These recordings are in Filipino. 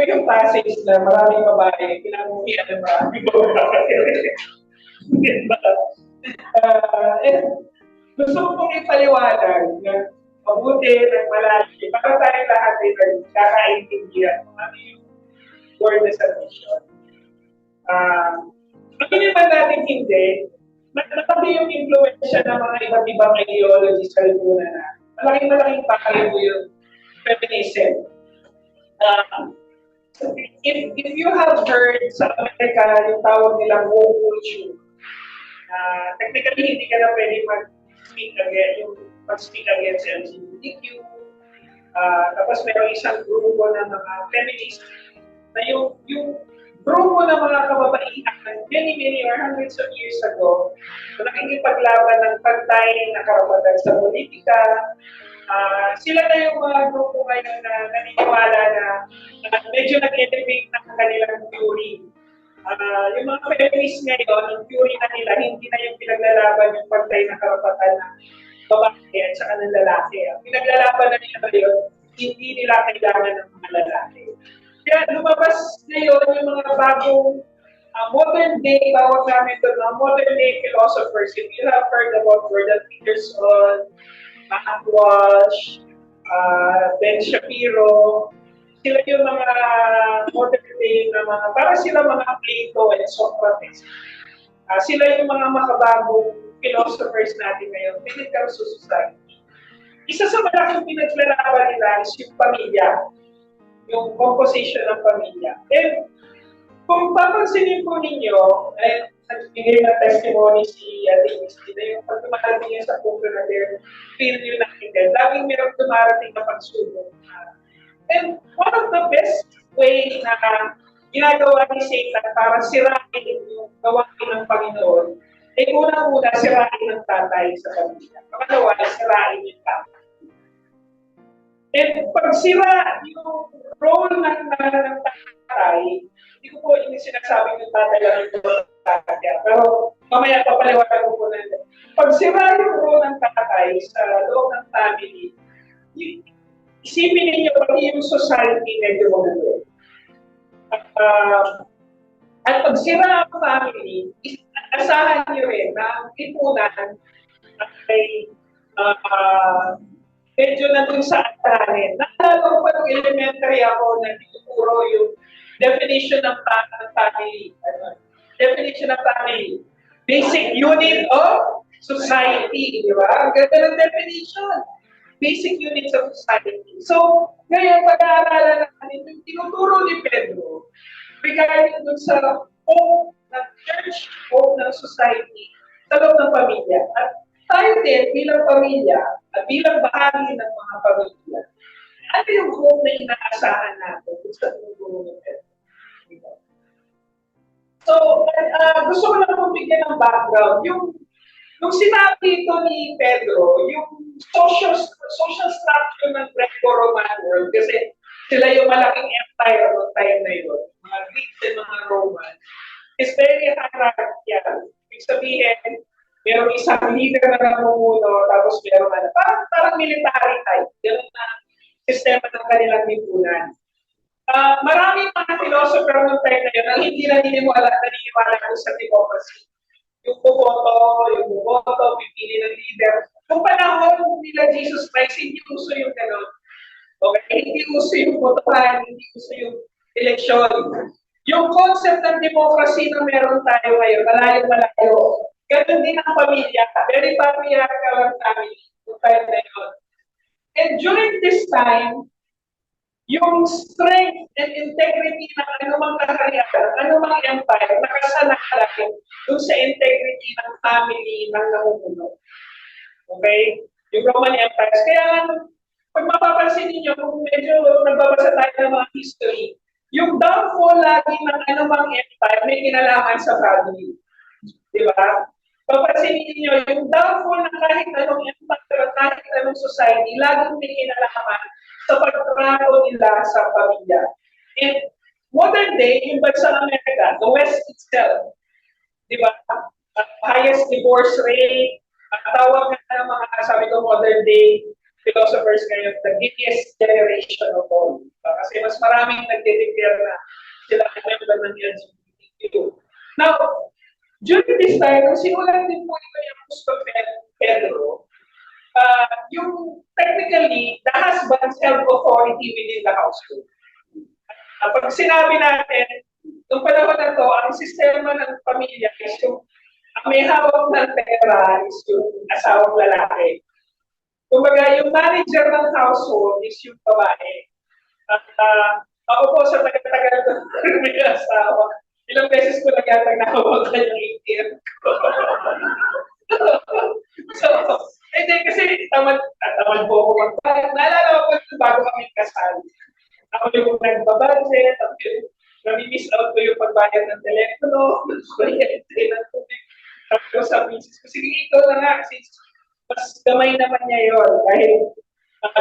yung passage na maraming babae, kinamuhian ng maraming babae. Diba? Gusto ko pong ipaliwanag na mabuti ng malalim para tayo lahat ay nagkakaintindihan kung ano yung word na submission. Pagkinin man natin hindi, natabi yung influensya ng mga iba't ibang ideology sa lipunan na malaking bagay po yung feminism. If you have heard sa Amerika yung tawag nilang woke culture, technically hindi ka na pwede mag-speak against LGBTQ. Tapos meron isang grupo ng mga feminists na yung grupo ng mga kababaihan many or hundreds of years ago na nakikipaglaban ng pantay na karapatan sa politika. Sila na yung mga grupo ngayon na naniniwala na medyo nag-elevate ng kanilang theory. Yung mga feminists ngayon, yung theory na nila, hindi na yung pinaglalaban yung pantay na karapatan ng babae at saka ng lalaki. Ang pinaglalaban na nila ngayon, hindi nila kailangan ng mga lalaki. Kaya lumabas ngayon yung mga bagong modern day, tawag namin ito, modern day philosophers. If you have heard about Jordan Peterson, Matt Walsh, Ben Shapiro, sila yung mga modern day na mga, para sila mga Plato and Socrates. Sila yung mga makabagong philosophers natin ngayon, pinagkaroon sa society. Isa sa malaking pinaglalaban nila is yung pamilya, yung composition ng pamilya. And kung papansinin po ninyo, nagbigay ng testimony si Ate Misty na yung pag dumarating niya sa punto na there, feel yun natin. Laging mayroong dumarating na pagsubok. And one of the best way na ginagawa ni Satan para sirain yung gawain ng Panginoon, ay unang-una sirain ng tatay sa pamilya. Pangalawa, sirain yung tatay. And pag sira yung role ng tatay, hindi ko po sinasabi yung tatay lang yung tatay. Pero mamaya papaliwanag ko po na ito. Pag sira yung role ng tatay sa loob ng family, isipin ninyo pati yung society medyo maganda. At pag sira ang family, asahan nyo rin na ang lipunan ay medyo nandun sa atanin. Naalala ko pa nung elementary ako na tinuturo yung definition ng family. Definition ng family. Basic unit of society, di ba? Ang ganda ng definition. Basic units of society. So, ngayon, pag-aaralan natin, yung tinuturo ni Pedro, regarding dun sa hope ng church, hope ng society, sa loob ng pamilya. At tayo din, bilang pamilya, at bilang bahagi ng mga pamilya, ano yung hope na inaasahan natin sa tinuturo ni Pedro? So, gusto ko lang pong bigyan ng background. Yung sinabi ito ni Pedro, yung social structure ng Greco-Roman world, kasi sila yung malaking empire noong time na yun, mga Greeks and mga Roman, is very hierarchical. Ibig sabihin, merong isang leader na namumuno, tapos merong parang military type, gano'n na sistema ng kanilang lipunan. Maraming mga philosopher noong time na yun ang hindi naniniwala sa democracy. Yung buboto, pipili ng leader. Kung panahon nila Jesus Christ, hindi uso yung gano'n. Okay? Hindi uso yung botohan, hindi uso yung eleksyon. Yung concept ng democracy na meron tayo ngayon, malayo-malayo, ganun din ang pamilya. Very patriarchal ang family. Yung time na yun. And during this time, yung strength and integrity ng anumang kaharian, anumang empire, nakasanakalan dun sa integrity ng family ng namumuno. Okay? Yung Roman empires. Kaya, pag mapapansin niyo kung medyo nagbabasa tayo ng mga history, yung downfall lagi ng anumang empire may kinalaman sa family. Di ba? Papansinin niyo yung downfall ng kahit anong empire, kahit anong society, laging may kinalaman sa pagtrato nila sa pamilya. In modern day, yung bansang Amerika, the West itself, di ba? Highest divorce rate, tawag na ng mga, sabi ko, modern day philosophers ngayon, the gayest generation of all. Kasi mas maraming nagde-declare na sila ang member ng LGBTQ. Now, during this time, nung simulan din po ito yung Apostol Pedro, yung technically, the husbands have authority within the household. Pag sinabi natin, nung panahon na to, ang sistema ng pamilya is yung may hawak ng pera is yung asawang lalaki. Kumbaga, yung manager ng household is yung babae. At ako po sa tagal-tagal na may asawa, ilang beses ko na yata nahawakan yung ATM ko. So, hindi kasi tamad po ako magbayad. Naalala ko po bago kami kasal. Ako yung nagbabudget, nami-miss out ko yung pagbayad ng telepono, kuryente ng tubig. Tapos sa misis ko, sige ito na nga, since mas gamay naman niya yun. Dahil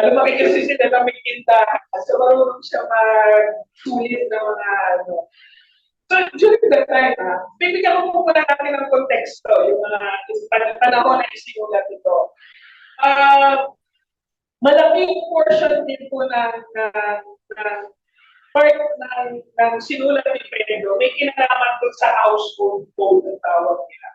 lumaki kasi sila na may tindahan. So marunong siya mag-sulit ng mga ano. So during that time, bibigyan ko po muna natin ng konteksto, yung mga panahon na isinulat ito. Malaking portion din po ng part ng sinulat ni Pedro, may kinalaman doon sa household code ang tawag nila.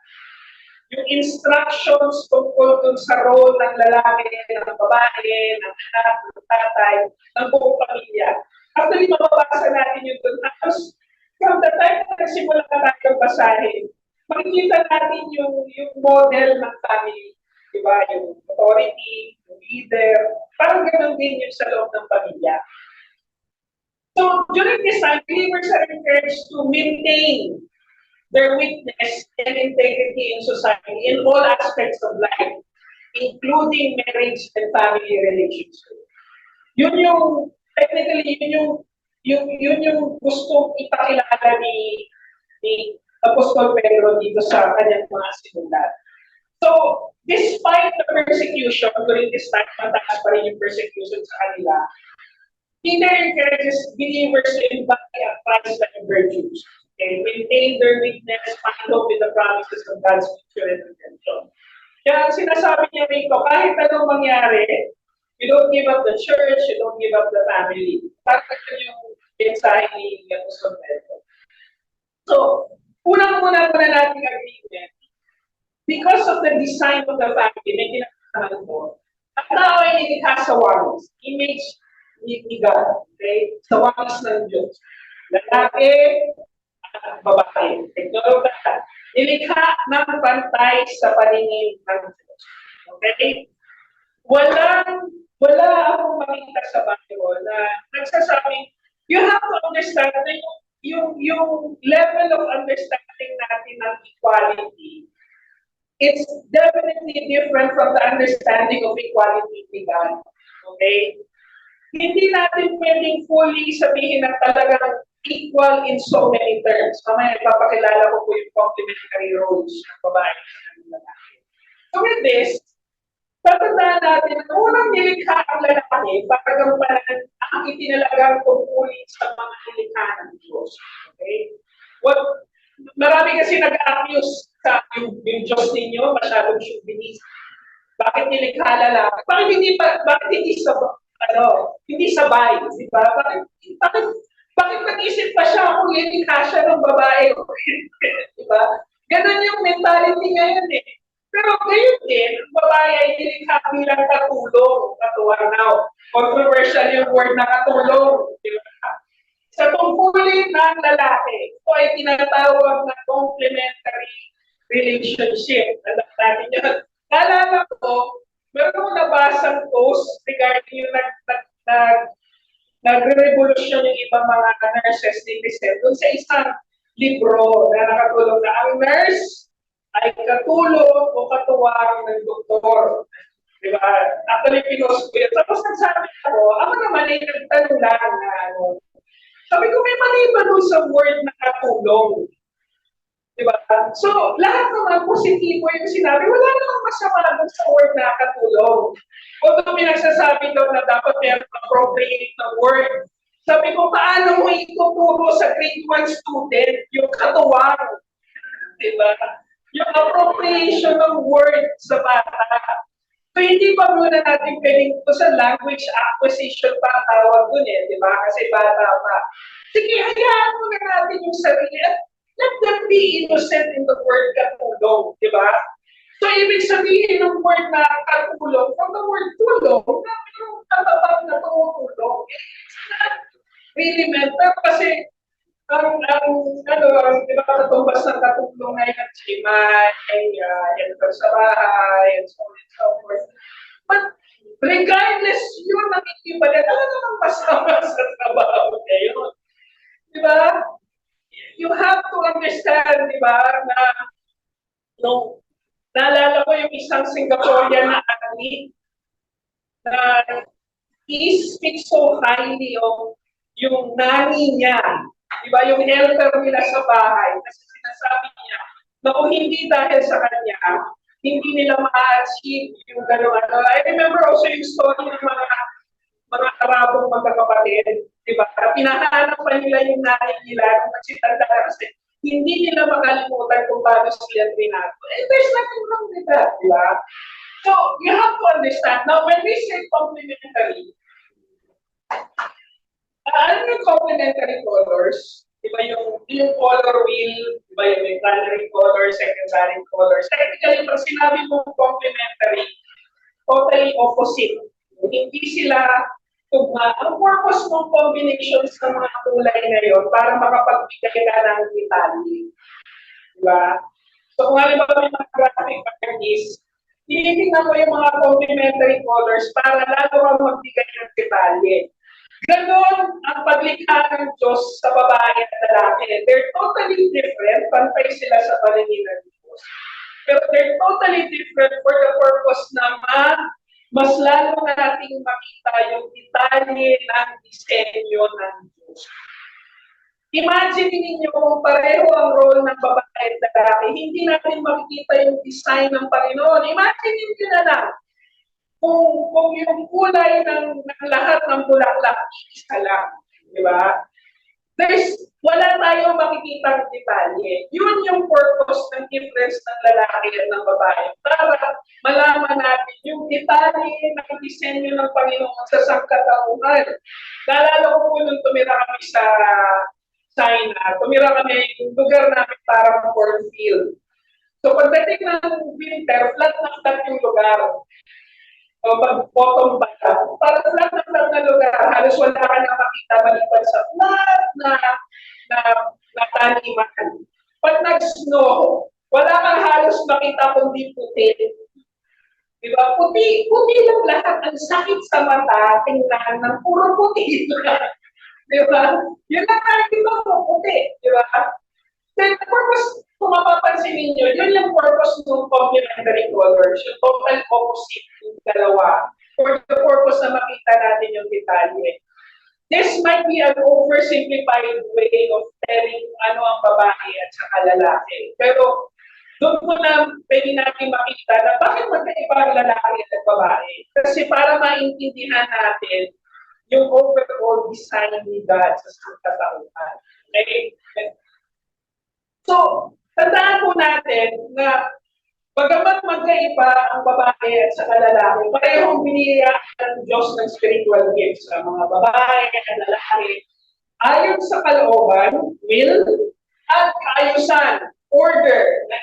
Yung instructions tungkol dun sa role ng lalaki, ng babae, ng anak, ng tatay, ng buong pamilya. Actually, mababasa natin yun dun. Tapos, from the time na nagsimula na tayong basahin, makikita natin yung model ng family. Diba? Yung authority, yung leader. Parang ganun din yung sa loob ng pamilya. So, during this time, believers are encouraged to maintain their witness and integrity in society in all aspects of life, including marriage and family relationships. Yun yung, technically, yun yung gustong ipakilala ni Apostol Pedro dito sa kanyang mga sinulat. So, despite the persecution, during this time, mataas pa rin yung persecution sa kanila, Peter encourages believers to embody Christ and virtues. Okay, maintain their witness, follow with the promises of God's future and redemption. Kaya ang sinasabi niya rito, kahit anong mangyari, you don't give up the church, you don't give up the family. Parang yung mensahe ni Apostol Pedro. So, unang-una natin agreement, because of the design of the family, may kinakaman ko, ang tao ay nilikha sa walis, image ni God, okay? Sa walis ng Diyos. Lalaki, babae. Teknologa, nilikha ng pantay sa paningin ng Diyos. Okay? Wala akong makita sa Bible na nagsasabing, you have to understand na yung level of understanding natin ng equality, it's definitely different from the understanding of equality ni God. Okay? Hindi natin pwedeng fully sabihin na talagang equal in so many terms. Mamaya ipapakilala ko po yung complementary roles ng babae at lalaki. So with this, tatandaan natin na unang nilikha ang lalaki para gampanan ang itinalagang tungkulin sa mga nilikha ng Diyos. Okay? Marami kasi nag-accuse sa yung Diyos ninyo, masyadong chauvinist. Bakit nilikha lalaki? Bakit hindi sabay, di ba? Bakit nag-isip pa siya kung lilikha siya ng babae o di ba? Ganon yung mentality ngayon eh. Pero ngayon din, babae ay nilikha bilang katulong, katuwanaw. Controversial yung word na katulong. Di ba? Sa tungkulin ng lalaki, ito ay tinatawag na complementary relationship. Alam natin yun. Naalala ko, meron ko nabasang post regarding yung nagre-revolusyon yung ibang mga nurses ni Crisel doon sa isang libro na nakatulong na ang nurse ay katulong o katuwang ng doktor. Diba? Actually, pinost ko yun. Tapos nagsabi ako naman ay nagtanong lang na sabi ko, may mali ba doon sa word na katulong? Diba? So, lahat naman positibo yung sinabi. Wala namang masama doon sa word na katulong. Although pinagsasabi daw na dapat meron appropriate na word. Sabi ko, paano mo ituturo sa grade 1 student yung katuwang? Diba? Yung appropriation ng word sa bata. So, hindi pa muna natin pwedeng ito sa language acquisition pa ang tawag dun eh, di ba? Kasi bata pa. Sige, hayaan muna natin yung sarili at let them be innocent in the word katulong, di ba? So, ibig sabihin ng word na katulong, from the word tulong, na yung katabang na tumutulong. It's not really meant, pero kasi di ba, katumbas ng katulong na yan, si May, yan sa bahay, and so on and so forth. But regardless yun, nakikipalit, ano namang masama sa trabaho ngayon? Di ba? You have to understand, di ba, na nung naalala ko yung isang Singaporean na athlete na he speaks so highly of yung nani niya. Diba, yung helper nila sa bahay, kasi sinasabi niya, na kung hindi dahil sa kanya, hindi nila ma-achieve yung gano'n. I remember also yung story ng mga Arabong magkakapatid, diba? Pinahanap pa nila yung nanay nila, kung nagsitanda kasi hindi nila makalimutan kung paano sila trinato. And there's nothing wrong with that, diba? So, you have to understand. Now, when we say complementary, ano yung complementary colors? Diba yung color wheel, diba yung may primary color, secondary colors. Technically, pag sinabi mo complementary, totally opposite. Hindi sila tugma. Ang purpose ng combinations ng mga kulay na yun para makapagbigay ka ng detalye. Diba? So kung halimbawa may mga graphic artists, tinitingnan mo yung mga complementary colors para lalo kang magbigay ng detalye. Ganon ang paglikha ng Diyos sa babae at lalaki. They're totally different, pantay sila sa paningin ng Diyos. Pero they're totally different for the purpose na mas lalo nating makita yung detalye ng disenyo ng Diyos. Imagine ninyo kung pareho ang role ng babae at lalaki, hindi natin makikita yung design ng Panginoon. Imagine ninyo na lang, kung yung kulay ng lahat ng bulaklak, isa lang, di ba? Wala tayong makikita ng detalye. Yun yung purpose ng difference ng lalaki at ng babae. Para malaman natin yung detalye ng disenyo ng Panginoon sa sangkatauhan. Naalala ko po nung tumira kami sa China, tumira kami yung lugar namin parang cornfield. So pagdating ng winter, flat na flat yung lugar. O pag-bottom ba ka, parang flat na lugar, halos wala ka na makita maliban sa flat na taniman. Pag nag-snow, wala kang halos makita kundi puti. Diba? Puti lang lahat. Ang sakit sa mata, tingnan ng puro puti. Diba? Yun lang nakikita mo, puti. Diba? Then, the purpose, kung mapapansin ninyo, yun yung purpose ng complementary colors, yung total opposite yung dalawa, for the purpose na makita natin yung detalye. This might be an oversimplified way of telling ano ang babae at saka lalaki. Pero, doon ko na pwede natin makita na bakit magkaiba ang lalaki at babae. Kasi para maintindihan natin yung overall design ni God sa sangkatauhan. Okay? So, tandaan po natin na bagamat magkaiba ang babae at sa lalaki, parehong binigyan ng Diyos ng spiritual gifts sa mga babae at lalaki ayon sa kalooban, will, at kaayusan, order na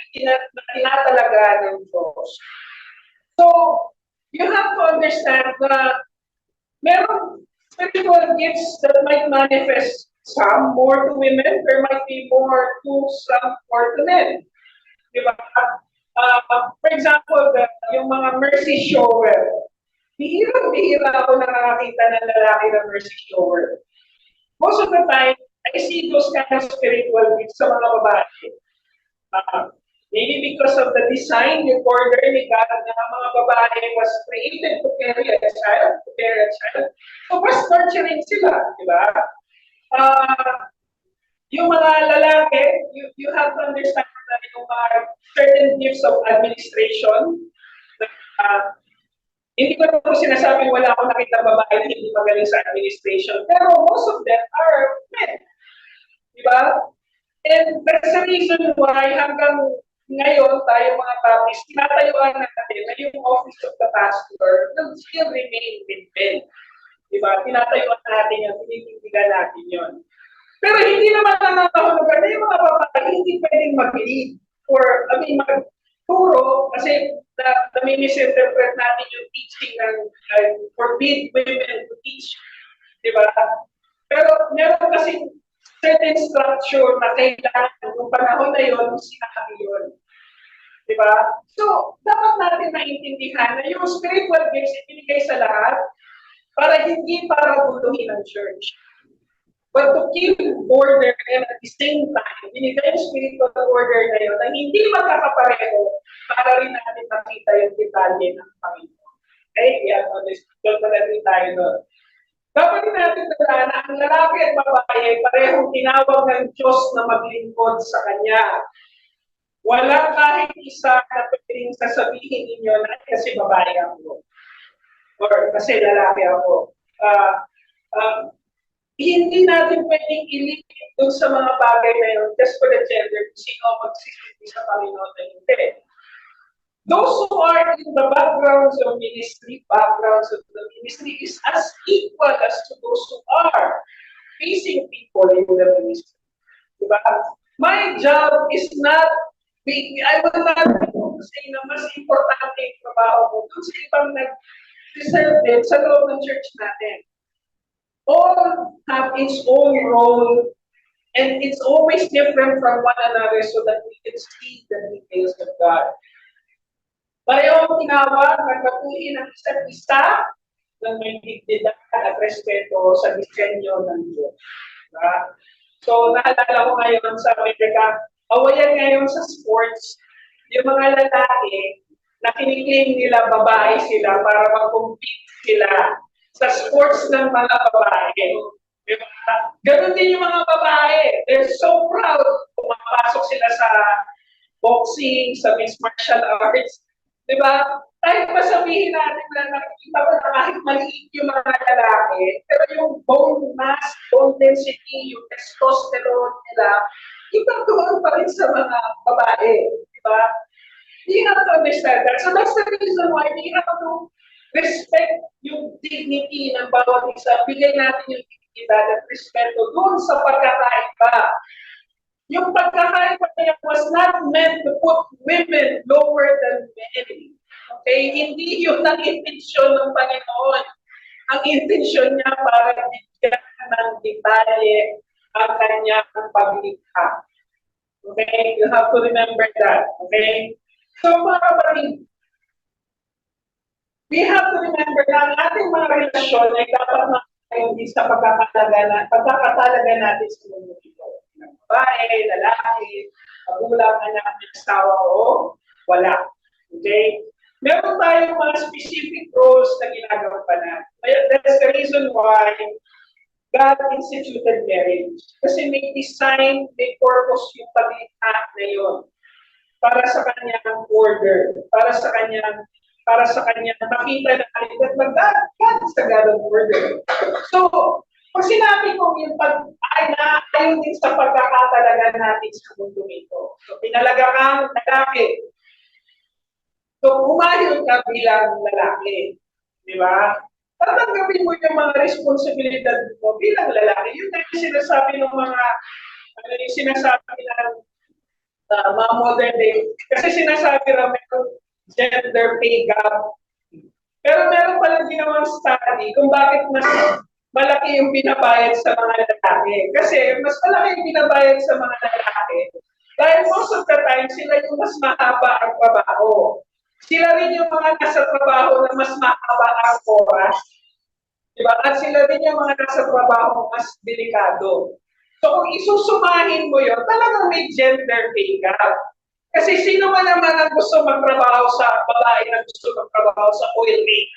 tinatalaga ng Diyos. So, you have to understand na merong spiritual gifts that might manifest some more to women, there might be more to some or to men. Diba? For example, yung mga mercy shower. Bihira ako nakakita ng lalaki ng mercy shower. Most of the time, I see those kind of spiritual gifts sa mga babae. Maybe because of the design, yung order ni God na mga babae was created to carry a child, So, mas nurturing sila, di ba? Yung mga lalaki, you have to understand that yung mga certain gifts of administration, hindi ko na po sinasabing wala akong nakita babae na hindi magaling sa administration, pero most of them are men. Di ba? And that's the reason why hanggang ngayon, tayo mga Baptist, tinatayuan natin na yung office of the pastor will still remain with men. Diba? Tinatayuan natin yun, tinitindigan natin yun. Pero hindi naman nangangahulugan na yung mga babae hindi pwedeng mag-lead or, magturo kasi nami-misinterpret natin yung teaching ng forbid women to teach. Diba? Pero meron kasi certain structure na kailangan ng panahon na yun, sinabi yun. Diba? So, dapat natin maintindihan na yung spiritual gifts ibinigay sa lahat para hindi para guluhin ang church. But to keep order and at the same time, binigay yung spiritual order na yun na hindi magkakapareho para rin natin makita yung detalye ng Panginoon. Okay? Yan, doon na rin tayo doon. Dapat natin tandaan na ang lalaki at babae parehong tinawag ng Diyos na maglingkod sa Kanya. Wala kahit isa na pwedeng sasabihin ninyo na kasi babae ako or kasi lalaki ako. Hindi natin pwedeng ilimit dun sa mga bagay na yun just for the gender kung sino magsisindi sa Panginoon na hindi. Those who are in the backgrounds of the ministry is as equal as to those who are facing people in the ministry. Diba? My job is not, I will not say na mas importante yung trabaho ko dun sa ibang nag-reserve din sa loob ng church natin. All have its own role and it's always different from one another so that we can see the details of God. Parehong tinawag, magpatuhin ang isa't isa ng may dignidad at respeto sa disenyo ng Diyos. Diba? So, naalala ko ngayon sa Amerika, awayan ngayon sa sports, yung mga lalaki na kiniklaim nila babae sila para mag-compete sila sa sports ng mga babae. Diba? Ganon din yung mga babae. They're so proud. Pumapasok sila sa boxing, sa mixed martial arts. Diba? Kahit pa sabihin natin na nakikita ko na kahit maliit yung mga lalaki, pero yung bone mass, bone density, yung testosterone nila, ibang doon pa rin sa mga babae. Diba? You have to understand that. So that's the reason why we have to respect yung dignity ng bawat isa. Bigay natin yung dignidad at respeto doon sa pagkakaiba. Yung pagkakaiba niya was not meant to put women lower than men. Okay? Hindi yun ang intensyon ng Panginoon. Ang intensyon niya para bigyan ng detalye ang kanyang paglikha. Okay? You have to remember that. Okay? So, mga kapatid, we have to remember na ang ating mga relasyon ay dapat hindi sa pagkakatalaga natin sa mundo ito. Babae, lalaki, magulang, anak, asawa o wala. Okay? Meron tayong mga specific roles na ginagampanan. That's the reason why God instituted marriage. Kasi may design, may purpose yung paglikha na yun. Para sa kanyang order, para sa kanyang makita na kanyang God is the God of order. So, pag sinabi kong yung ayaw din sa pagkakatalaga natin sa mundo ito. So, pinalaga kang lalaki. So, umayos ka bilang lalaki. Di ba? Tatanggapin mo yung mga responsibilidad mo bilang lalaki. Yun na yung sinasabi ng mga, mga modern day. Kasi sinasabi na mayroong gender pay gap. Pero meron palang ginawang study kung bakit mas malaki yung binabayad sa mga lalaki. Kasi mas malaki yung binabayad sa mga lalaki. Dahil most of the time, sila yung mas mahaba ang trabaho. Sila rin yung mga nasa trabaho na mas mahaba ang oras. Diba? At sila rin yung mga nasa trabaho mas delikado. So kung isusumahin mo yun, talagang may gender pay gap. Kasi sino man naman ang gusto magtrabaho sa babae na gusto magtrabaho sa oil rig?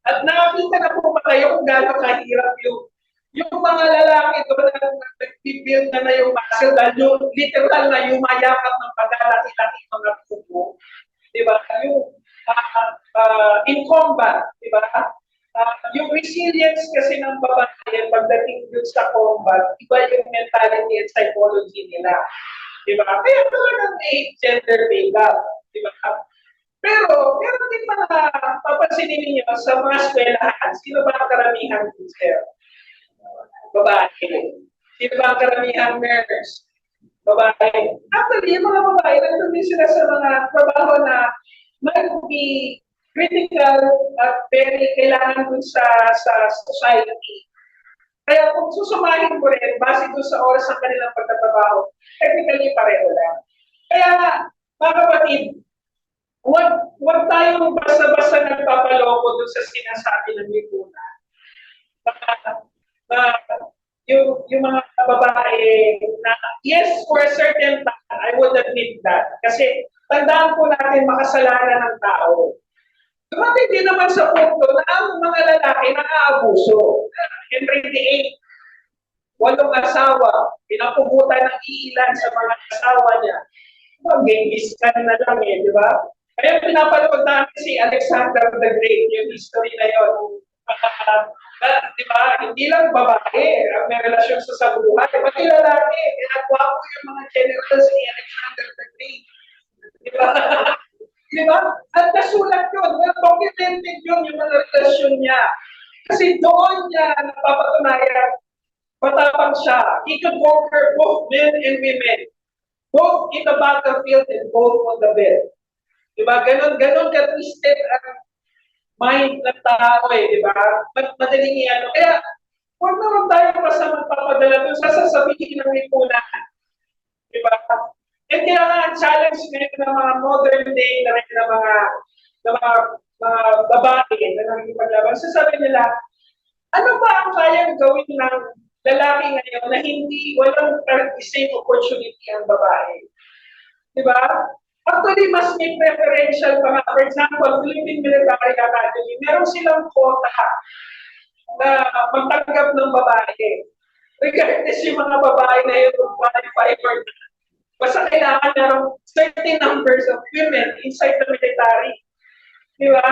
At nakakita na po ba kayo kung gano'ng kahirap yung mga lalaki doon na nag-build na yung muscle dahil yung literal na yung mayakap ng paglalaki-laki mga pupo. Diba? Yung in combat, diba? Yung resilience kasi ng babae pagdating dun sa combat, iba yung mentality and psychology nila. Di ba? Kaya talagang may gender pay gap. Di ba? Pero, meron din mga papansinin ninyo sa mga eskwelahan, sino ba ang karamihan teacher? Babae. Sino ba ang karamihan nurse? Babae. Actually, yung mga babae, nandun din sila sa mga trabaho na might be critical at very kailangan dun sa society. Kaya kung susumahin mo rin, base doon sa oras ng kanilang pagtatrabaho, technically pareho lang. Kaya, mga kapatid, huwag tayong basta-basta nagpapaloko doon sa sinasabi ng lipunan. Na, yung mga babae na, yes, for a certain time, I would admit that. Kasi, tandaan po natin makasalanan ng tao. Dumating din naman sa punto na ang mga lalaki nakaabuso. Henry VIII, 8 asawa, pinapugutan ng iilan sa mga asawa niya. Mag-Genghis Khan na lang di ba? Kaya pinapanood namin si Alexander the Great, yung history na yun. Di ba? Hindi lang babae ang may relasyon sa buhay, pati lalaki. Ginagawa ko yung mga generals ni Alexander the Great. Di ba? Di ba? At nasulat yun, documented yun yung mga relasyon niya. Kasi doon niya napapatunayan, matapang siya. He could conquer both men and women. Both in the battlefield and both on the bed. Di ba? Ganon ka-twisted ang mind ng tao di ba? Madaling yan. Kaya, huwag naman tayo basta magpapadala doon sa sasabihin ng lipunan. Di ba? And kaya nga, ang challenge ngayon ng mga modern day na rin ng mga babae na nakikipaglaban. Sasabi nila, ano ba ang kayang gawin ng lalaki ngayon na hindi walang the same opportunity ang babae? Di ba? Actually, mas may preferential pa nga. For example, Philippine Military Academy, meron silang quota na magtanggap ng babae. Regardless yung mga babae na yun kung qualify or not. Basta kailangan merong certain numbers of women inside the military. Di ba?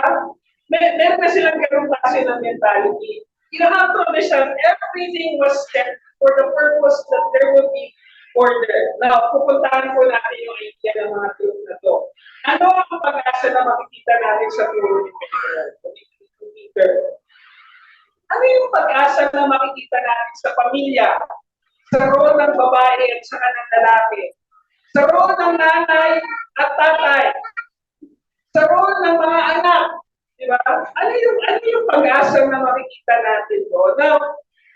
Meron na silang ganung klase ng mentality. You have to understand, everything was set for the purpose that there would be order. Now, pupuntahan po natin yung idea ng mga group na to. Ano ang pag-asa na makikita natin sa puro ni Peter? Ano yung pag-asa na makikita natin sa pamilya? Sa role ng babae at saka ng lalaki? Sa role ng nanay at tatay? Sa role ng mga anak? Diba? Ano yung pag-asa na makikita natin doon? Now,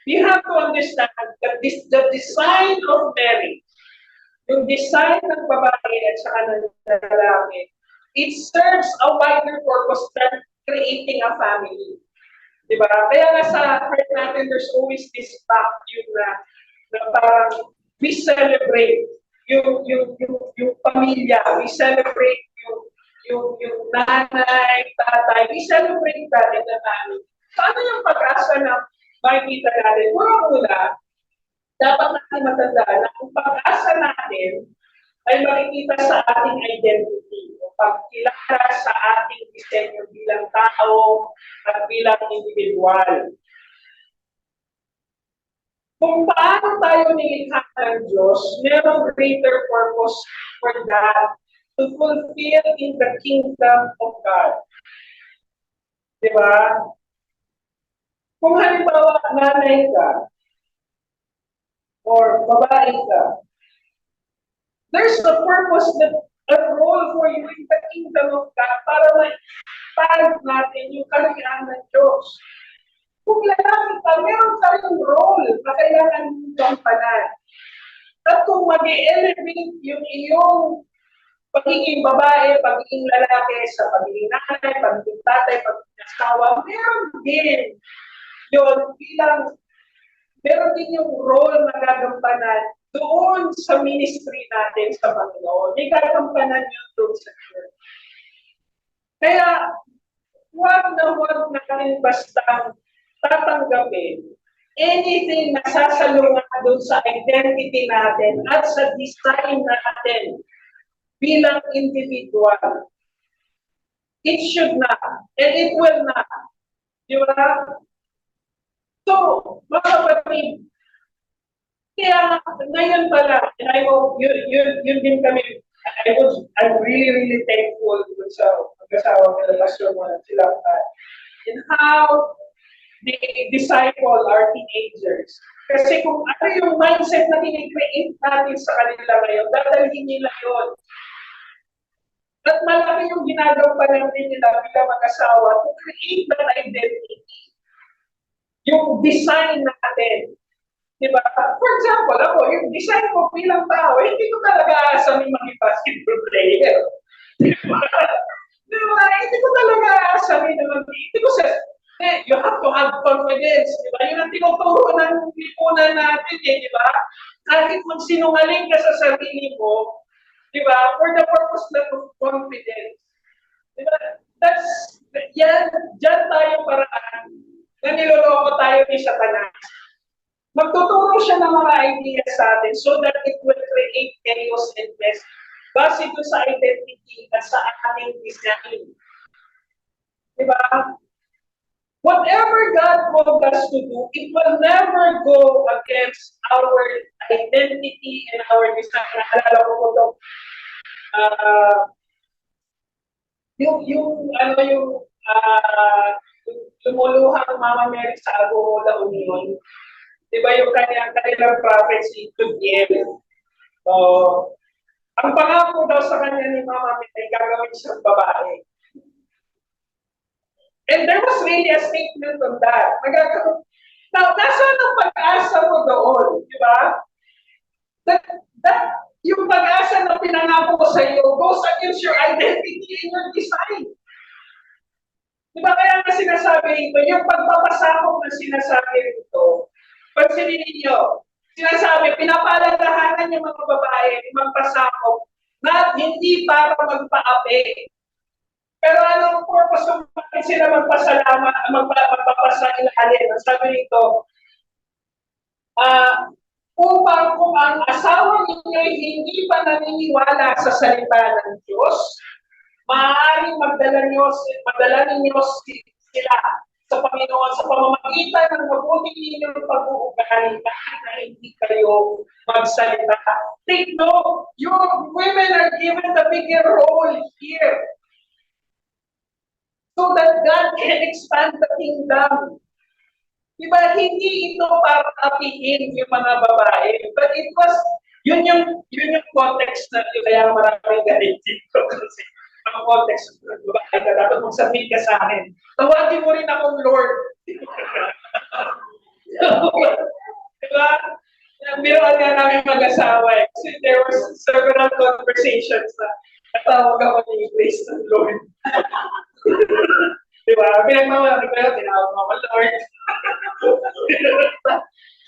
we have to understand that the design of marriage, yung design ng babae at saka ng lalaki, it serves a wider purpose than creating a family. Diba? Kaya nga sa heart natin, there's always this vacuum na parang we celebrate yung pamilya, we celebrate yung nanay, tatay, we celebrate that in the family. So ano yung pag-asa na makikita natin? Muna, dapat natin matandaan na ang pag-asa natin ay makikita sa ating identity, o pagkilala sa ating disenyo bilang tao at bilang individual. Kung paano tayo nilikha ng Diyos, mayroong greater purpose for that to fulfill in the kingdom of God. Diba? Kung halimbawa, nanay ka, or babae ka, there's a purpose, a role for you in the kingdom of God para ma-tag natin yung kaharian ng Diyos. Kung lalaki ka, meron tayong role na kailangan yung gampanan. At kung mag-elevate yung iyong pagiging babae, pagiging lalaki, sa pagiging nanay, pagiging tatay, pagiging asawa, meron din yun bilang, meron din yung role na gagampanan doon sa ministry natin sa Panginoon. May gagampanan yun doon sa church. Kaya, huwag natin basta tatanggapin anything na sasalungan doon sa identity natin at sa design natin bilang individual. It should not, and it will not. Di ba? So, mga kapatid, Kaya ngayon pala, and I hope yun din kami, I'm really, really thankful dun sa mag-asawa ko na pastor mo na sila in how they disciple our teenagers. Kasi kung ano yung mindset na tinigreate natin sa kanila ngayon, dadalhin nila yun. At malaki yung ginagampanan din nila bilang mag-asawa to create that identity. Yung design natin. Diba? For example, ako, yung design ko bilang tao, hindi ko talaga asamin maging basketball player. Diba? Diba? Hindi ko talaga asamin na hindi ko sa, you have to have confidence. Diba? Yun ang tinuturo ng lipunan natin, diba? Kahit magsinungaling ka sa sarili mo, diba? For the purpose of confidence. Diba? Dyan tayo paraan na niloloko tayo ni Satanas. Magtuturo siya ng mga ideas sa atin so that it will create chaos and mess base doon sa identity at sa ating design. Diba? Whatever God called us to do, it will never go against our identity and our design. Naalala ko po ito. Yung lumuluhang Mama Mary sa Agoola Union, di ba yung kanilang prophecy to Giel? Ang pangako daw sa kanya ni Mama Mary, gagawin siyang babae. And there was really a statement on that. Now, nasaan ang pag-asa mo doon? Di ba? Yung pag-asa na pinangako ko sa iyo goes against your identity and your design. Di ba kaya nga sinasabi ito, yung pagpapasakop na sinasabi ito, pansinin ninyo, sinasabi, pinapalagahanan yung mga babae magpasakop na hindi para magpaapi. Pero anong purpose kung bakit sila magpasalamat, magpapasailalim? Sabi nito, upang kung ang asawa ninyo hindi pa naniniwala sa salita ng Diyos, maaaring magdala ninyo sila sa Panginoon sa pamamagitan ng mabuting ninyong pag-uugali kahit na hindi kayo magsalita. Take note, your women are given the bigger role here so that God can expand the kingdom. Diba, hindi ito para apihin yung mga babae. But it was, yun yung context na kaya maraming galit dito. Kasi ang context, babae ka, dapat magsabit ka sa akin. Tawagin mo rin akong Lord. Diba? Biruan nga namin mag-asawa eh. Kasi there were several conversations na natawag ako ni Grace ng Lord. Diba? Pinagmamahal ko yun, tinawag mo ako Lord.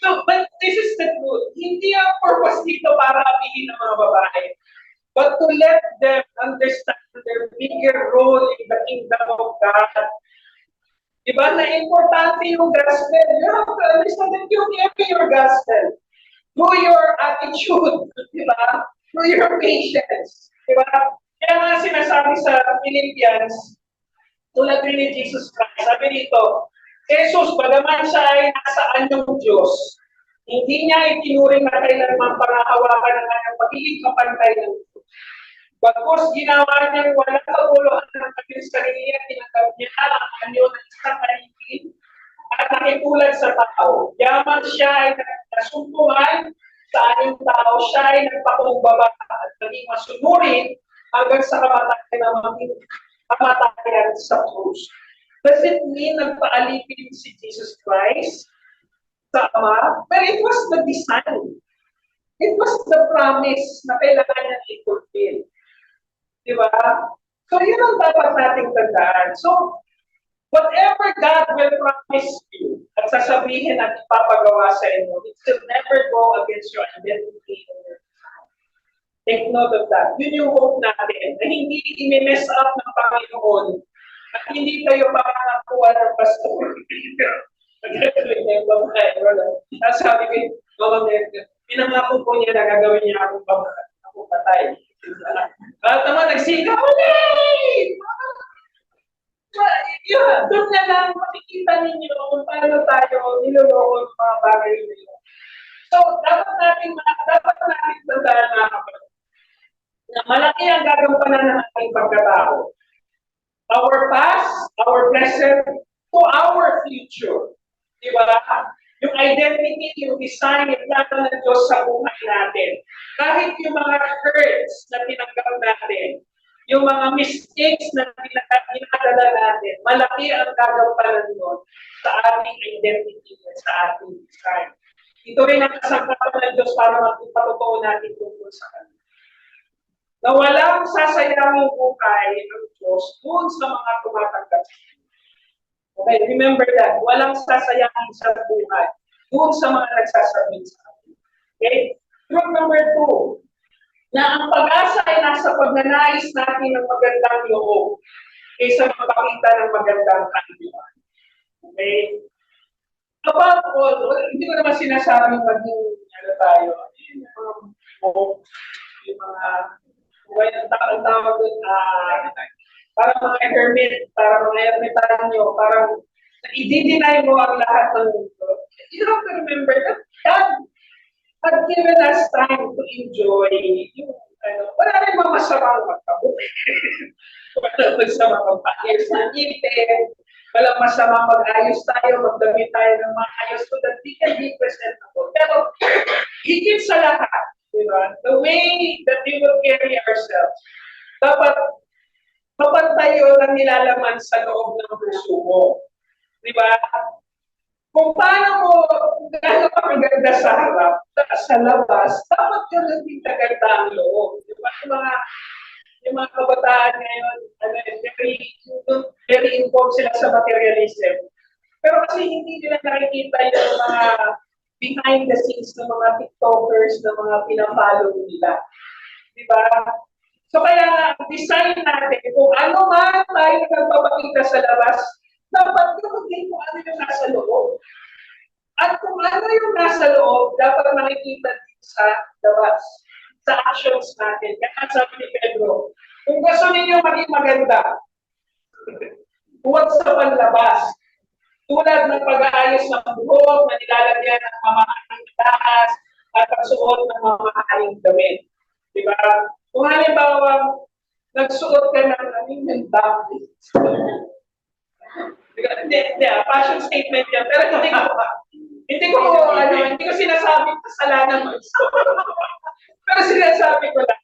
So, but this is the truth. Hindi ang purpose dito para apihin ng mga babae, but to let them understand their bigger role in the kingdom of God. Diba? Na importante yung gospel. You have to understand that you carry your gospel through your attitude, diba? Through your patience. Diba? Kaya nga sinasabi sa Philippians, tulad rin ni Jesus Christ, sabi dito, Jesus, bagaman siya ay nasaan yung Diyos, hindi niya itinuring na kailanman pangahawakan ng kanyang pagiging kapantay ng Diyos. Bagkus ginawa niya walang kabuluhan ng kanyang sarili niya, tinanggap niya ang anyo ng isang kaligid at nakitulad sa tao. Yaman siya ay nasumpungan sa anyong tao, siya ay nagpakumbaba at naging masunurin hanggang sa kamatayan sa krus. Does it mean nagpaalipin si Jesus Christ sa Ama? But it was the design. It was the promise na kailangan niya i-fulfill. Diba? So, yun ang dapat nating tandaan. So, whatever God will promise you at sasabihin at ipapagawa sa inyo, it will never go against your identity and your design. Take note of that. Yun yung hope natin, na hindi i-mess up ng Panginoon at hindi tayo makakakuha ng pastor. Sabi ko, Mama Merkel, pinangako po niya na gagawin niya akong patay. At naman, nagsigaw, yeah, doon na lang makikita ninyo kung paano tayo niloloko ng mga bagay nila. So, dapat natin tandaan na malaki ang gagampanan ng ating pagkatao. Our past, our present, to our future. Di ba? Yung identity, yung design, yung plano ng Diyos sa buhay natin. Kahit yung mga hurts na tinanggap natin, yung mga mistakes na pinadala natin, malaki ang gagampanan nun sa ating identity at sa ating design. Ito rin ang kasangkapan ng Diyos para magpapatotoo natin tungkol sa Kanya. Na walang sasayangin buhay ng Diyos doon sa mga tumatanggap. Okay, remember that. Walang sasayangin sa buhay doon sa mga nagsasabing sa atin. Okay? Truth number 2, na ang pag-asa ay nasa pagnanais natin ng magandang loob kaysa magpakita ng magandang kandilan. Okay? Above all, hindi ko naman sinasabing maging tayo, yung mga ang tawag doon, parang mga hermit, parang mga ermitanyo, parang i-deny mo ang lahat ng mundo. You have to remember that God had given us time to enjoy yung, wala rin mga masamang magkabuti. Wala masamang magpa-ayos ng ngipin, wala masamang mag-ayos tayo, magdamit tayo ng mga ayos so that we can be presentable. Pero, higit sa lahat, diba? The way that we will carry ourselves, dapat mapantay yun ang nilalaman sa loob ng puso mo. Diba? Kung paano mo gano'n ka maganda sa harap, sa labas, dapat yun ang pinaganda ang loob. Diba? Yung mga kabataan ngayon, very involved sila sa materialism. Pero kasi hindi nila nakikita yung mga behind the scenes ng mga TikTokers, ng mga pinapollow nila. Diba? So kaya, design natin kung ano man tayo nagpapakita sa labas, dapat yung kung ano yung nasa loob. At kung ano yung nasa loob, dapat makikita din sa labas, sa actions natin. Kaya sabi ni Pedro, kung gusto ninyo maging maganda, huwag sa panlabas. Tulad ng pag-aayos ng buhok na nilalagyan ng mamahaling taas at pagsuot ng mamahaling damit. Diba? Kung halimbawa, nagsuot ka ng dami. Hindi, fashion statement yan. Pero hindi ko sinasabing kasalanan mo. Pero sinasabi ko lang,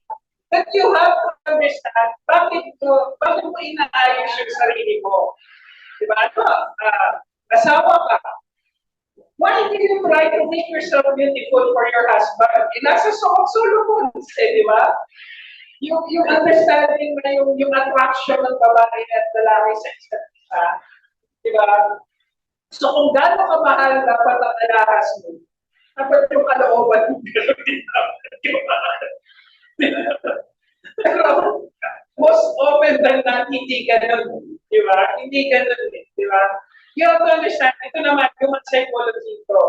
that you have to understand bakit mo inaayos yung sarili mo. Diba? Asawa ka. Why did you try to make yourself beautiful for your husband? Nasa solo mo, di ba? Yung understanding na yung attraction ng babae at lalaki sa isa't isa. Di ba? So kung gano'n ka mahal dapat ang alahas mo, dapat yung kalooban mo gano'n din. Pero most often than not, hindi gano'n. Di ba? Hindi gano'n. Di ba? You have to understand, ito naman, human psychology ito.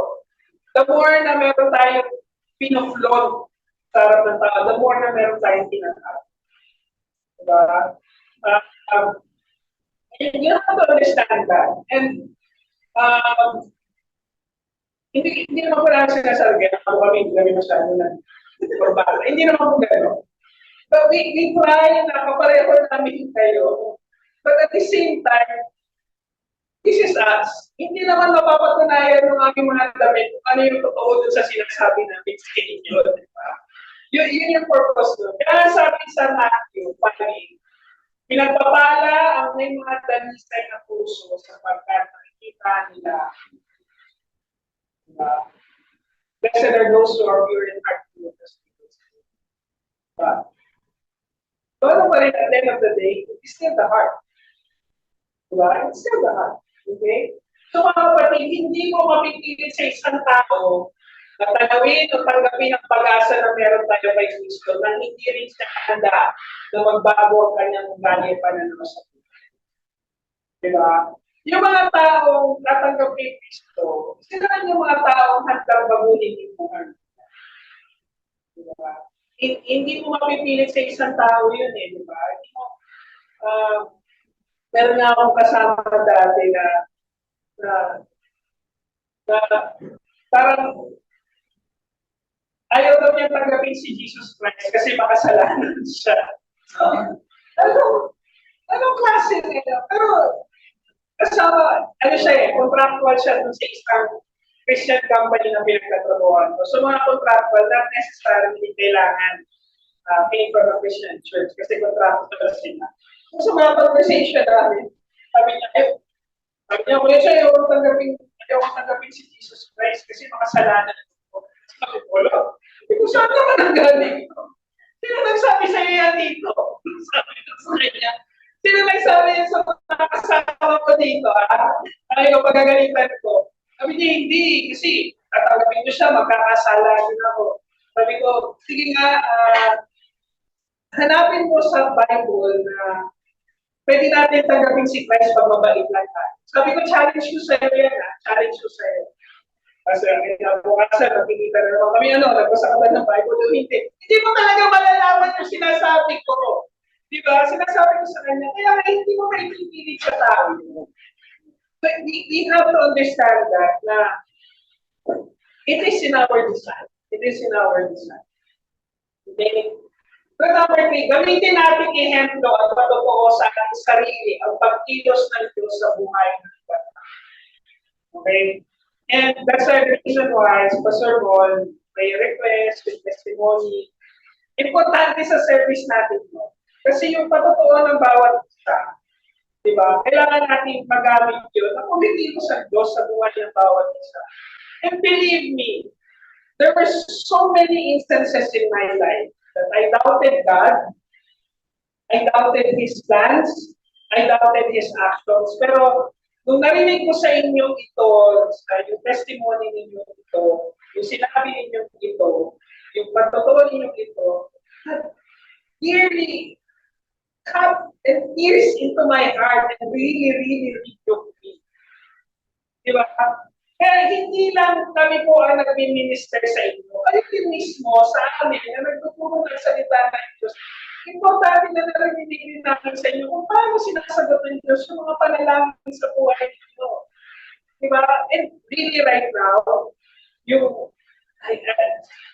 The more na meron tayong pinoflog sa harap ng tao, the more na meron tayong tinatawag. Diba? And you have to understand that. And hindi naman po namin sinasabi, ako kami masyado na kurbata. Hindi naman po gano'n. But we try na kapareho namin kayo. But at the same time, this is us. Hindi naman mapapatunayan ng aming mga damit kung ano yung totoo dun sa sinasabi namin sa inyo. Diba? Yun yung purpose doon. Kaya sabi sa Matthew 5, pinagpapala ang may mga dalisay na puso sapagkat nakikita nila. Diba? Blessed are those who are pure in heart. Diba? So ano pa rin at the end of the day, it's still the heart. Diba? It's still the heart. Okay? So mga kapatid, hindi mo mapipilit sa isang tao na tanawin o tanggapin ang pag-asa na meron tayo kay Kristo na hindi rin siya handa na magbago ang kanyang ugali at pananaw sa buhay. Diba? Yung mga taong tatanggap kay Kristo, sila yung mga taong handang baguhin yung buhay. Diba? Hindi mo mapipilit sa isang tao yun eh, diba? Hindi mo, meron nga akong kasama dati na parang ayaw daw niya tanggapin si Jesus Christ kasi makasalanan siya. So, anong klase nila? Pero, kasama, ano siya contractual siya dun sa isang Christian company na pinagtatrabuhan ko. So, mga contractual, not necessarily kailangan came from a Christian church kasi contractual sila. So, sa mga conversation namin, sabi niya, kuya siya, ayaw kong tanggapin si Jesus Christ kasi makasalanan ko. Sabi ko, wala. Sabi ko, saan naman ang galing ko? Sino nagsabi sa iyo yan dito? Sabi ko sa kanya, sino nagsabi yan sa mga kasama ko dito? Sabi ko, pagagalitan ko. Sabi niya, hindi. Kasi tatanggapin ko siya, magkakasala din ako. Sabi ko, sige nga, hanapin mo sa Bible na pwede natin tanggapin si Christ pag mabait lang tayo. Sabi ko, challenge ko sa'yo yan, challenge ko sa'yo. Kasi bukasan, nakikita na naman kami, nagbasa ka ba ng Bible? Hindi mo talaga malalaman yung sinasabi ko. Di ba? Sinasabi ko sa kanya, kaya hindi mo maipipilit sa tao. But we have to understand that na it is in our design. It is in our design. Okay? So number 3, gamitin natin ihemplo at patotoo sa ating sarili ang pagkilos ng Diyos sa buhay ng iba. Okay? And that's the reason why sa sermon, may request, may testimony. Importante sa service natin mo. Kasi yung patotoo ng bawat isa, di ba? Kailangan natin magamit yun na kumitibo sa Diyos sa buhay ng bawat isa. And believe me, there were so many instances in my life that I doubted God, I doubted His plans, I doubted His actions. Pero nung narinig ko sa inyo ito, yung testimony ninyo ito, yung sinabi ninyo ito, yung pagtotoo ninyo ito, really cut and pierced into my heart and really, really rebuked me. Diba? Kaya hindi lang kami po ang nag-minister sa inyo. Kayo din mismo sa amin na nagtuturo ng salita ng Diyos. Importante na narinig din namin sa inyo kung paano sinasagot ng Diyos yung mga panalangin sa buhay ninyo. Diba? And really right now,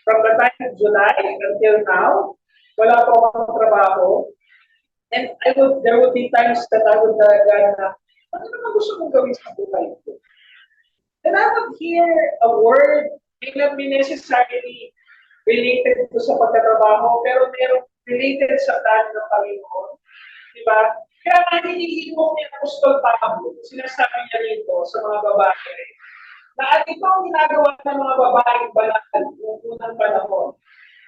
from the time of July until now, wala po akong trabaho. And there would be times that I would na, ano naman gusto mong gawin sa buhay ko? And I would hear a word, may not be necessarily related to sa pagkatrabaho, pero meron related sa plan ng Panginoon. Diba? Kaya nga hinihimo ni Apostol Pablo, sinasabi niya rito sa mga babae, na at ito ang ginagawa ng mga babaeng banal noong unang panahon.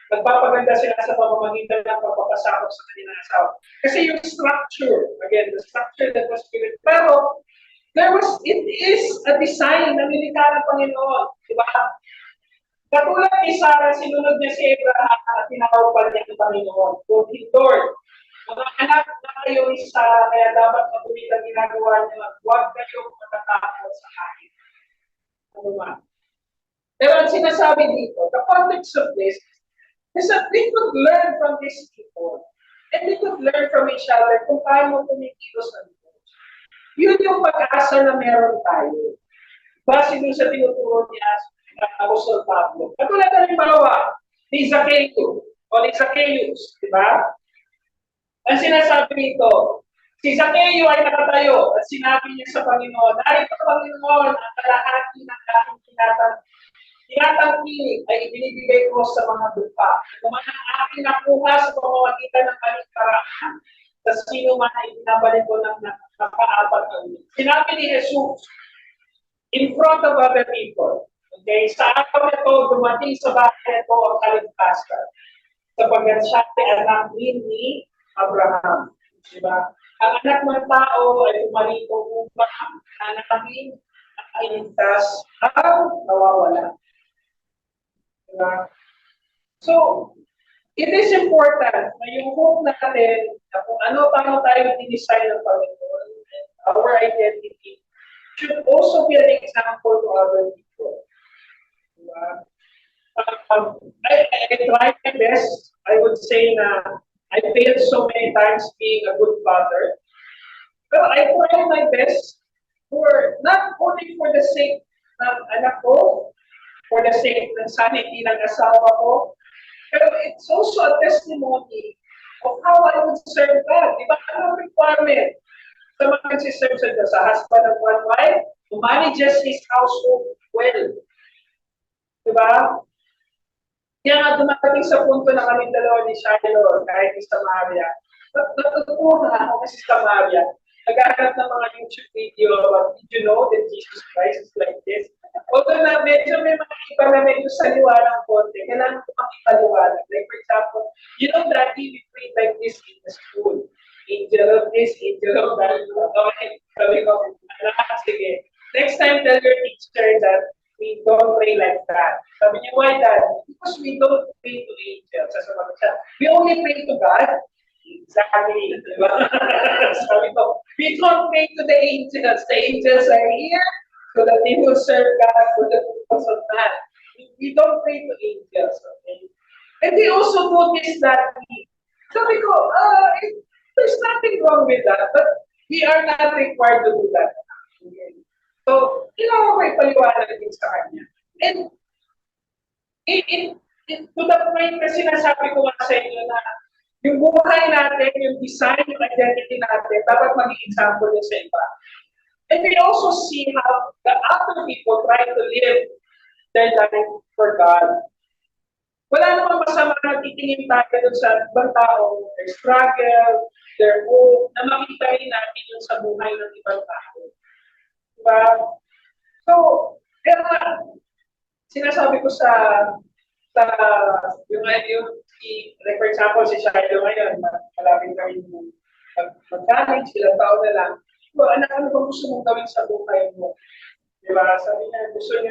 Nagpapaganda sila sa pamamagitan ng pagpapasakop sa kanilang asawa. Kasi yung structure, again, the structure that was given, pero it is a design na nilikha ng Panginoon. Diba? Katulad ni Sarah, sinunod niya si Abraham at tinawag pa niya ng Panginoon. Lord, mga anak na kayo ni Sarah, kaya dapat matuloy ang ginagawa niya. Huwag kayong matatakot sa akin. Ano ba? Pero ang sinasabi dito, the context of this is that we could learn from these people and we could learn from each other kung paano tumikilos ng Diyos. Yun yung pag-asa na meron tayo. Base dun sa tinuturo niya Apostol Pablo. Katulad na halimbawa ni Zacchaeus, di ba? Ang sinasabi nito, si Zacchaeus ay nakatayo at sinabi niya sa Panginoon, narito Panginoon, ang kalahati ng aking tinatangkilik ay ibinibigay ko sa mga dupa. Kung ang aking nakuha sa pamamagitan ng kaligtaraan, sa sino man ay binabalik ko ng nakaapat na ulit. Sinabi ni Jesus, in front of other people, okay, sa araw na ito, dumating sa bahay na ito ang kaligtasan. Sapagkat siya ay anak ni Abraham. Diba? Ang anak ng tao ay tumalito upang hanapin at iligtas ang nawawala. Diba? So, it is important na yung hope natin na kung paano tayo dinesign ng Panginoon and our identity should also be an example to other people. Diba? I tried my best. I would say na I failed so many times being a good father. But I tried my best for not only for the sake ng anak ko, for the sake ng sanity ng asawa ko. Pero it's also a testimony of how I would serve God. Di ba? Ano ang requirement sa mga nagsiserve sa Diyos? A husband of one wife who manages his household well. Di ba? Kaya nga dumating sa punto na kami dalawa ni Shiloh, kahit ni Samaria. Natutuwa na ako kasi Samaria. Naghahanap ng mga YouTube video about, did you know that Jesus Christ is like this? Although na medyo may mga iba na medyo saliwa ng konti, kailangan ko makipaliwanag. Like for example, you know, Daddy, we pray like this in the school. Angel of this, angel of that. Okay, sabi ko, sige. Next time, tell your teacher that we don't pray like that. Sabi niya, why that? Because we don't pray to angels. Sabi siya, we only pray to God. Exactly. Sabi ko, we don't pray to the angels. The angels are here so that they will serve God for the purpose of man. We don't pray to angels. Okay? And they also notice that sabi ko, there's nothing wrong with that, but we are not required to do that. Okay? So, kailangan ko ipaliwanag din sa kanya. And to the point na sinasabi ko nga sa inyo na yung buhay natin, yung design, yung identity natin, dapat maging example yun sa iba. And we also see how the other people try to live their life for God. Wala namang masama na titingin tayo dun sa ibang tao, their struggle, their hope, na makita rin natin yun sa buhay ng ibang tao. Diba? So, kaya sinasabi ko sa yung like for example, si Shiloh ngayon, malapit na rin mag-college, ilang taon na lang. So, anak, ano bang gusto mong gawin sa buhay mo? Diba? Sabi niya, gusto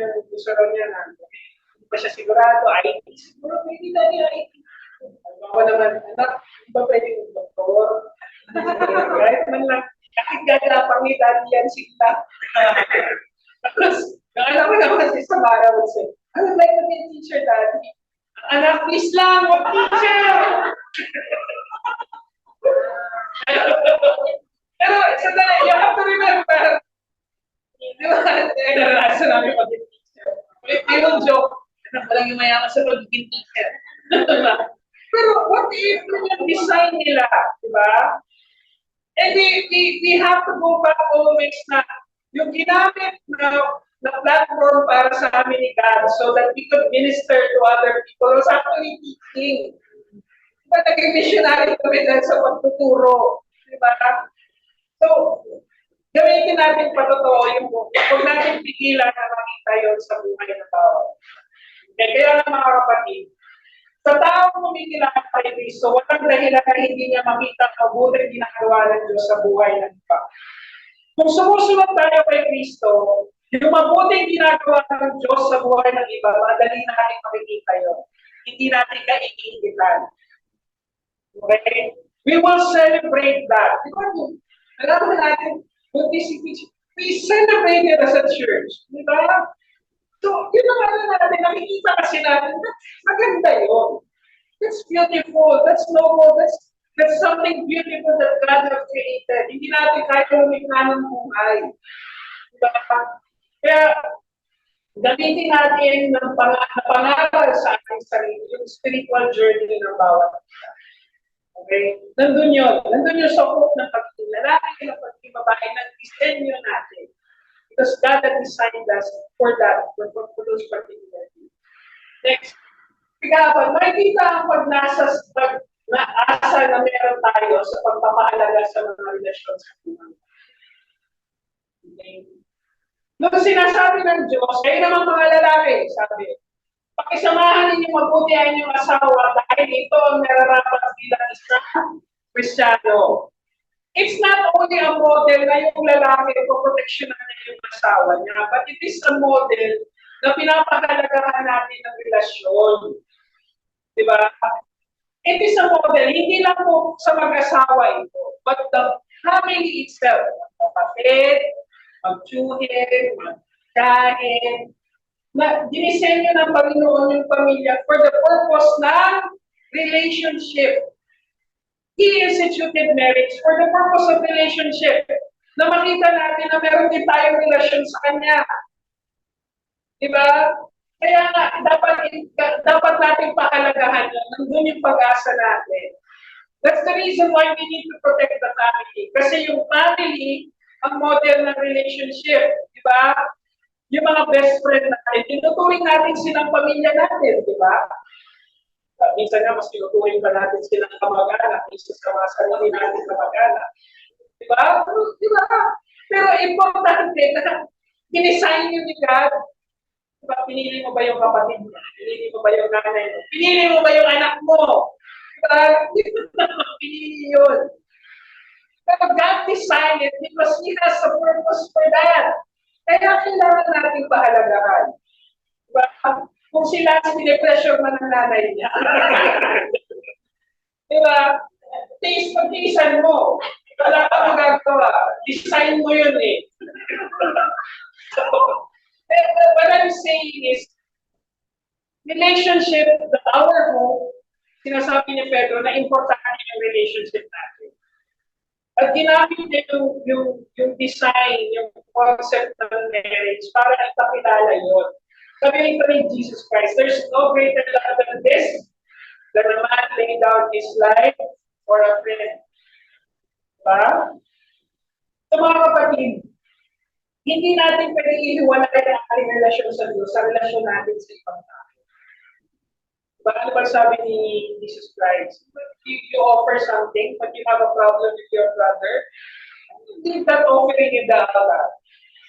raw niya na, hindi pa siya sigurado, IT. Siguro, hindi na niya IT. Ako naman, anak, hindi ba pwede yung doktor? Kahit man lang, kahit gagapang ni Daddy yan sila. Tapos, alam mo naman si Samara would say, I would like to be a teacher, Daddy. Anak, please lang, what teacher? Pero, sandali, you have to remember, di ba, naranasan namin pag teacher. We will joke, anak, walang yung mayaman sa pagiging teacher. Pero, what if yung design nila, di ba? And we have to go back always na yung ginamit na platform para sa amin ni God so that we could minister to other people was actually teaching. Diba, naging missionary kami dahil sa pagtuturo. Diba? So, gamitin natin patotoo yung book. Huwag natin pigilan na makita yun sa buhay ng tao. Kaya nga mga kapatid, sa taong kumikilala kay Kristo, walang dahilan na hindi niya makita ang mabuting ginagawa ng Diyos sa buhay ng iba. Kung sumusunod tayo kay Kristo, yung mabuting ginagawa ng Diyos sa buhay ng iba, madali natin makikita yun. Hindi natin kaiingitan. Okay? We will celebrate that. Diba? Alam natin, we celebrate it as a church. Diba? So, yun ang alam natin, nakikita kasi natin, maganda yun. That's beautiful, that's noble, that's something beautiful that God has created. Hindi natin kaya lumikha ng buhay. Diba? Kaya, gamitin natin ng pangaral sa ating sarili, yung spiritual journey ng bawat isa. Okay? Nandun yun. Nandun yung sa hope ng pagiging lalaki, ng pagiging babae, ng disenyo natin. Because God has designed us for that, for those particular things. Next. Ikaw, makikita ang pag-asa na meron tayo sa pagpapaalaga sa mga relasyon sa buhay. Okay. Nung sinasabi ng Diyos, kayo naman mga lalaki, sabi, pakisamahan ninyo mabuti ang inyong asawa dahil ito ang nararapat bilang isang Kristiyano. It's not only a model na yung lalaki o proteksyonan niya yung asawa niya, but it is a model na pinapahalagahan natin ng relasyon. Diba? It is a model, hindi lang po sa mag-asawa ito, but the family itself, kapatid, magtsuhin, magkain, na dinisenyo ng Panginoon yung pamilya for the purpose ng relationship. He instituted marriage for the purpose of relationship. Na makita natin na meron din tayong relasyon sa Kanya. Diba? Kaya nga, dapat natin pahalagahan yun. Nandun yung pag-asa natin. That's the reason why we need to protect the family. Kasi yung family, ang model ng relationship, di ba? Yung mga best friend natin, tinuturing natin silang pamilya natin, di ba? Minsan nga, mas tinuturing pa natin silang kamag-anak, isa sa mga sarili natin kamag-anak. Di ba? Di ba? Pero importante na dinisign yun ni God. Diba, pinili mo ba yung kapatid mo? Pinili mo ba yung nanay mo? Pinili mo ba yung anak mo? Diba? Hindi mo naman pinili yun. Pero God designed it because He has a purpose for that. Kaya kailangan natin pahalagahan. Diba? Kung sila pinipressure man ng nanay niya. Diba? Pag-tiisan mo. Wala ka magagawa. Design mo yun eh. So, what I'm saying is, relationship, our home, sinasabi ni Pedro na importante yung relationship natin. At ginamit niya yung design, yung concept ng marriage para ipakilala yun. Sabi ni Jesus Christ, there's no greater love than this, than a man laying down his life for a friend. Diba? So mga kapatid, hindi natin pwede ihiwalay ang ating relasyon sa Diyos sa relasyon natin sa ibang tao. Diba? Ano ba sabi ni Jesus Christ? You offer something, but you have a problem with your brother, leave that offering in the altar.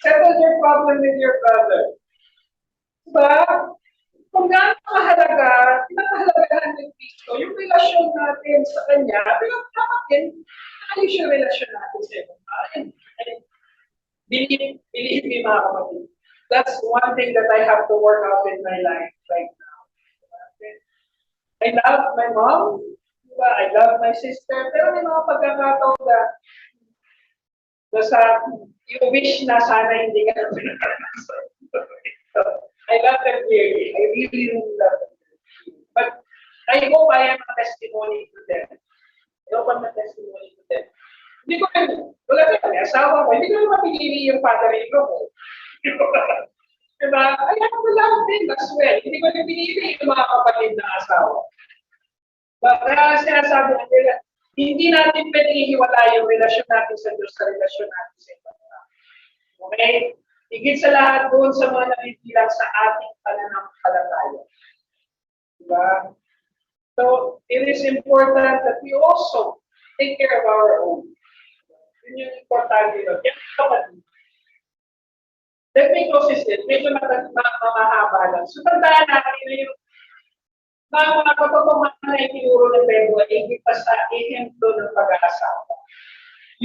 Settle your problem with your brother. Diba? Kung gaano mahalaga, pinapahalagahan ng Kristo, yung relasyon natin sa Kanya, pinapakatin, ayos yung relasyon natin sa ibang tao. Believe me, mga kapatid. That's one thing that I have to work out in my life right now. I love my mom. I love my sister. Pero may mga pagkakataon na you wish na sana hindi ka I love them dearly. I really love them. But I hope I am a testimony to them. I hope I'm a testimony to them. Hindi ko rin, wala na kami, asawa ko, hindi ko rin mapilili yung father-in-law ko. Diba? I have to love them as well. Hindi ko rin pinili yung mga kapatid na asawa. Kaya sinasabi nila, hindi natin pwede ihiwala yung relasyon natin sa Diyos sa relasyon natin sa ibang tao. Okay? Higit sa lahat doon sa mga nabibilang sa ating pananampalataya. Diba? So, it is important that we also take care of our own. Yun yung importante doon. Yan ang kapatid. Let me close this in. Medyo mamahaba lang. So, tandaan natin na yung mga katotohanan na itinuro ng Pedro ay hindi pa sa ehemplo ng pag-aasawa.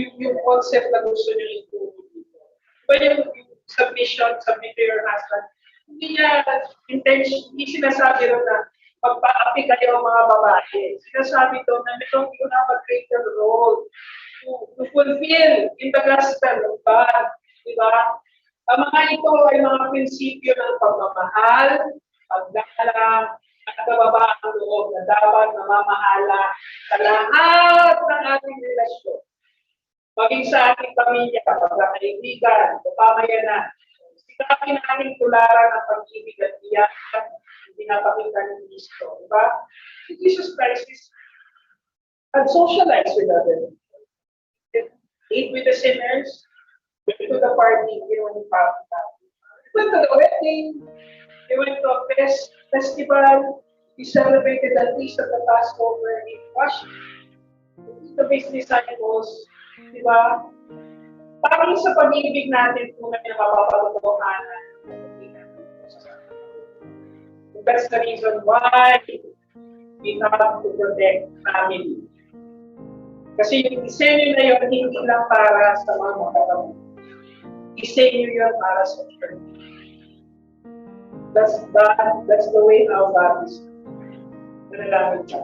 Yung concept na gusto nyo ituro dito. Diba yung submission, submit to your husband, hindi niya intention, hindi sinasabi rin na magpa-api kayo mga babae. Sinasabi doon na merong you have a greater role to fulfill in the gospel of God. Diba? Ang mga ito ay mga prinsipyo ng pagmamahal, paggalang, at kababaang loob na dapat namamahala sa lahat ng ating relasyon. Maging sa ating pamilya, pagkakaibigan, o pamayanan. Sikapin natin tularan ang pag-ibig at iyakan ang pinapakita ni Kristo. Diba? Si Jesus Christ had socialized with others. Ate with the sinners, went to the party, he went to the wedding, he went to a festival, he celebrated the feast of the Passover, he washed the disciples, di ba? Parang sa pag-ibig natin kung may napapapatutuhanan. That's the reason why we have to protect family. Kasi yung disenyo na yun, hindi lang para sa mga makatawag. Disenyo yun para sa church. That's the way how God is. Manalangin siya.